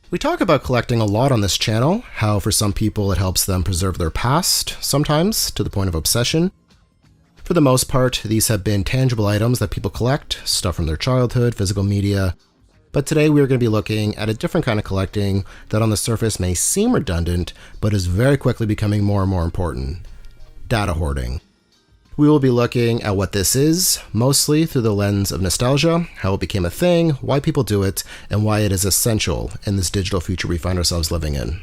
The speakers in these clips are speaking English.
We talk about collecting a lot on this channel, how for some people it helps them preserve their past, sometimes to the point of obsession. For the most part, these have been tangible items that people collect, stuff from their childhood, physical media. But today we are going to be looking at a different kind of collecting that on the surface may seem redundant, but is very quickly becoming more and more important. Data hoarding. We will be looking at what this is, mostly through the lens of nostalgia, how it became a thing, why people do it, and why it is essential in this digital future we find ourselves living in.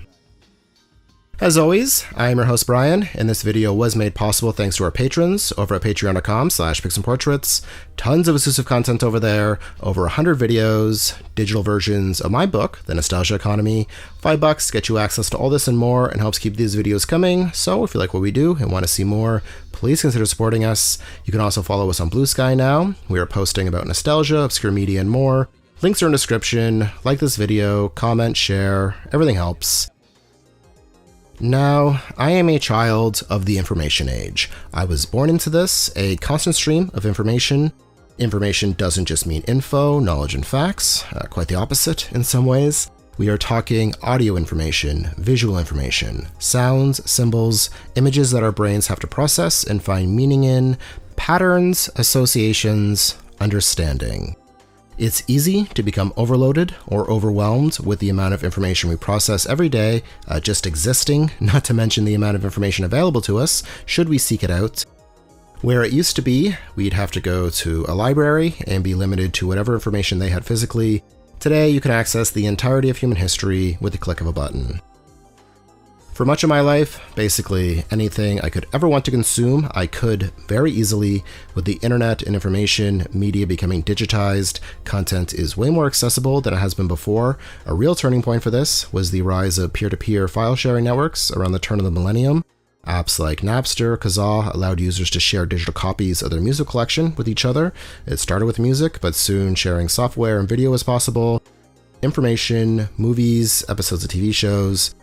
As always, I am your host Brian, and this video was made possible thanks to our patrons over at patreon.com/pixandportraits. Tons of exclusive content over there, over 100 videos, digital versions of my book, The Nostalgia Economy. $5 get you access to all this and more and helps keep these videos coming. So if you like what we do and want to see more, please consider supporting us. You can also follow us on Blue Sky now. We are posting about nostalgia, obscure media, and more. Links are in the description. Like this video, comment, share, everything helps. Now, I am a child of the information age. I was born into this, a constant stream of information. Information doesn't just mean info, knowledge, and facts, quite the opposite in some ways. We are talking audio information, visual information, sounds, symbols, images that our brains have to process and find meaning in, patterns, associations, understanding. It's easy to become overloaded or overwhelmed with the amount of information we process every day, just existing, not to mention the amount of information available to us should we seek it out. Where it used to be, we'd have to go to a library and be limited to whatever information they had physically. Today, you can access the entirety of human history with the click of a button. For much of my life, basically anything I could ever want to consume, I could very easily. With the internet and information media becoming digitized, content is way more accessible than it has been before. A real turning point for this was the rise of peer-to-peer file sharing networks around the turn of the millennium. Apps like Napster, Kazaa allowed users to share digital copies of their music collection with each other. It started with music, but soon sharing software and video was possible. Information, movies, episodes of TV shows,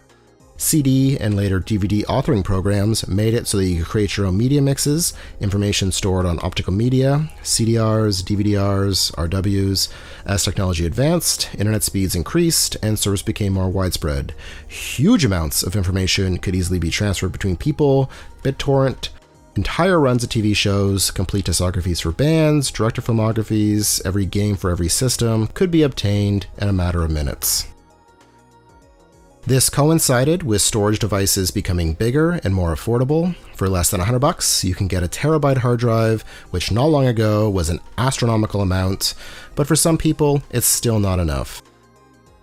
CD and later DVD authoring programs made it so that you could create your own media mixes, information stored on optical media, CDRs, DVDRs, RWs. As technology advanced, internet speeds increased, and service became more widespread. Huge amounts of information could easily be transferred between people, BitTorrent, entire runs of TV shows, complete discographies for bands, director filmographies, every game for every system could be obtained in a matter of minutes. This coincided with storage devices becoming bigger and more affordable. For less than $100, you can get a terabyte hard drive, which not long ago was an astronomical amount, but for some people, it's still not enough.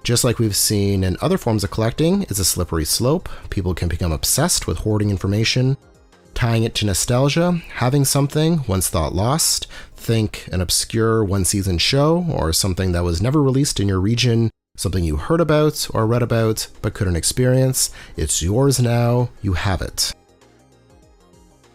Just like we've seen in other forms of collecting, it's a slippery slope. People can become obsessed with hoarding information, tying it to nostalgia, having something once thought lost. Think an obscure one-season show or something that was never released in your region, something you heard about or read about but couldn't experience. It's yours now, you have it.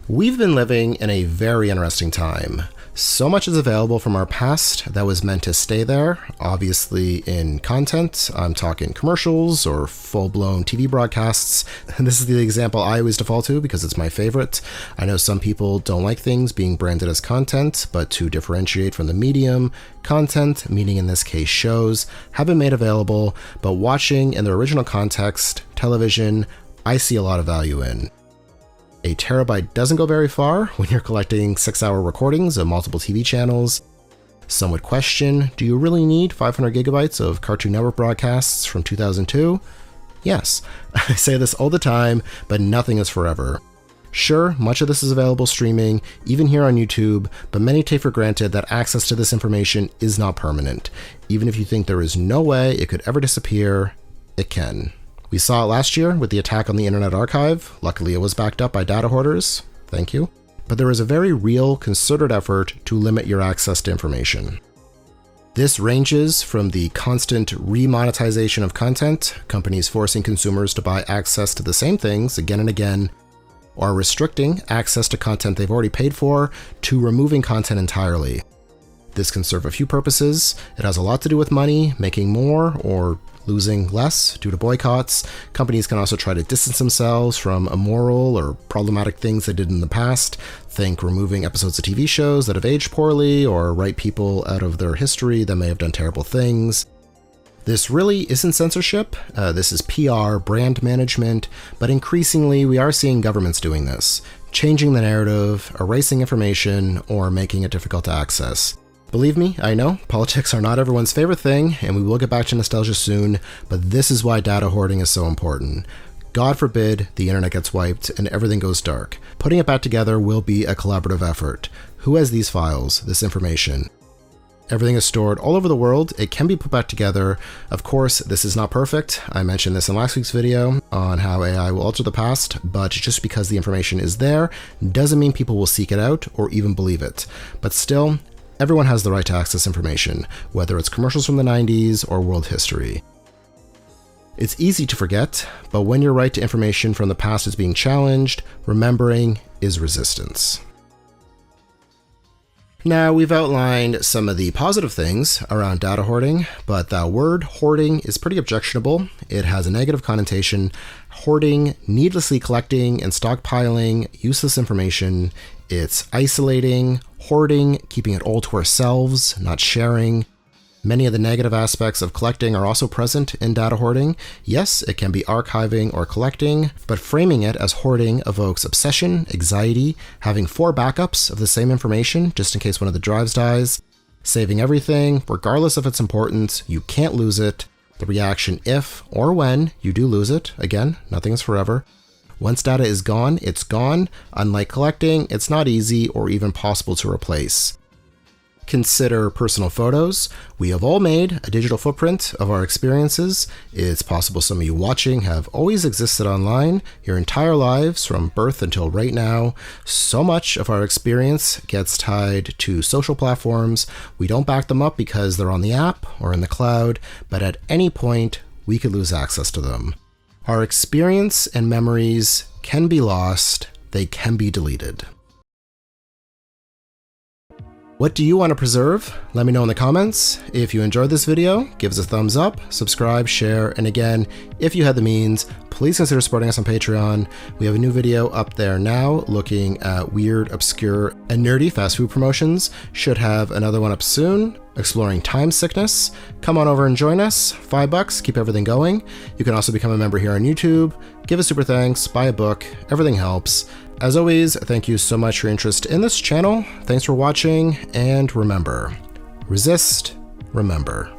We've been living in a very interesting time. So much is available from our past that was meant to stay there, obviously in content. I'm talking commercials or full-blown TV broadcasts. And this is the example I always default to because it's my favorite. I know some people don't like things being branded as content, but to differentiate from the medium, content, meaning in this case shows, have been made available, but watching in their original context, television, I see a lot of value in. A terabyte doesn't go very far when you're collecting 6-hour recordings of multiple TV channels. Some would question, do you really need 500 gigabytes of Cartoon Network broadcasts from 2002? Yes, I say this all the time, but nothing is forever. Sure, much of this is available streaming, even here on YouTube, but many take for granted that access to this information is not permanent. Even if you think there is no way it could ever disappear, it can. We saw it last year with the attack on the Internet Archive. Luckily, it was backed up by data hoarders. Thank you. But there is a very real, concerted effort to limit your access to information. This ranges from the constant remonetization of content, companies forcing consumers to buy access to the same things again and again, or restricting access to content they've already paid for, to removing content entirely. This can serve a few purposes. It has a lot to do with money, making more, or losing less due to boycotts. Companies can also try to distance themselves from immoral or problematic things they did in the past. Think removing episodes of TV shows that have aged poorly, or write people out of their history that may have done terrible things. This really isn't censorship, this is PR, brand management, but increasingly we are seeing governments doing this, changing the narrative, erasing information, or making it difficult to access. Believe me, I know, politics are not everyone's favorite thing, and we will get back to nostalgia soon, but this is why data hoarding is so important. God forbid the internet gets wiped and everything goes dark. Putting it back together will be a collaborative effort. Who has these files, this information? Everything is stored all over the world. It can be put back together. Of course, this is not perfect. I mentioned this in last week's video on how AI will alter the past, but just because the information is there doesn't mean people will seek it out or even believe it. But still, everyone has the right to access information, whether it's commercials from the 90s or world history. It's easy to forget, but when your right to information from the past is being challenged, remembering is resistance. Now, we've outlined some of the positive things around data hoarding, but that word hoarding is pretty objectionable. It has a negative connotation. Hoarding, needlessly collecting and stockpiling useless information. It's isolating. Hoarding, keeping it all to ourselves, not sharing. Many of the negative aspects of collecting are also present in data hoarding. Yes, it can be archiving or collecting, but framing it as hoarding evokes obsession, anxiety, having 4 backups of the same information just in case one of the drives dies, saving everything, regardless of its importance, you can't lose it, the reaction if or when you do lose it, again, nothing is forever. Once data is gone, it's gone. Unlike collecting, it's not easy or even possible to replace. Consider personal photos. We have all made a digital footprint of our experiences. It's possible some of you watching have always existed online your entire lives from birth until right now. So much of our experience gets tied to social platforms. We don't back them up because they're on the app or in the cloud, but at any point we could lose access to them. Our experience and memories can be lost. They can be deleted. What do you want to preserve? Let me know in the comments. If you enjoyed this video, give us a thumbs up, subscribe, share, and again, if you had the means, please consider supporting us on Patreon. We have a new video up there now looking at weird, obscure, and nerdy fast food promotions. Should have another one up soon, exploring time sickness. Come on over and join us. $5, keep everything going. You can also become a member here on YouTube. Give us super thanks, buy a book, everything helps. As always, thank you so much for your interest in this channel. Thanks for watching, and remember, resist, remember.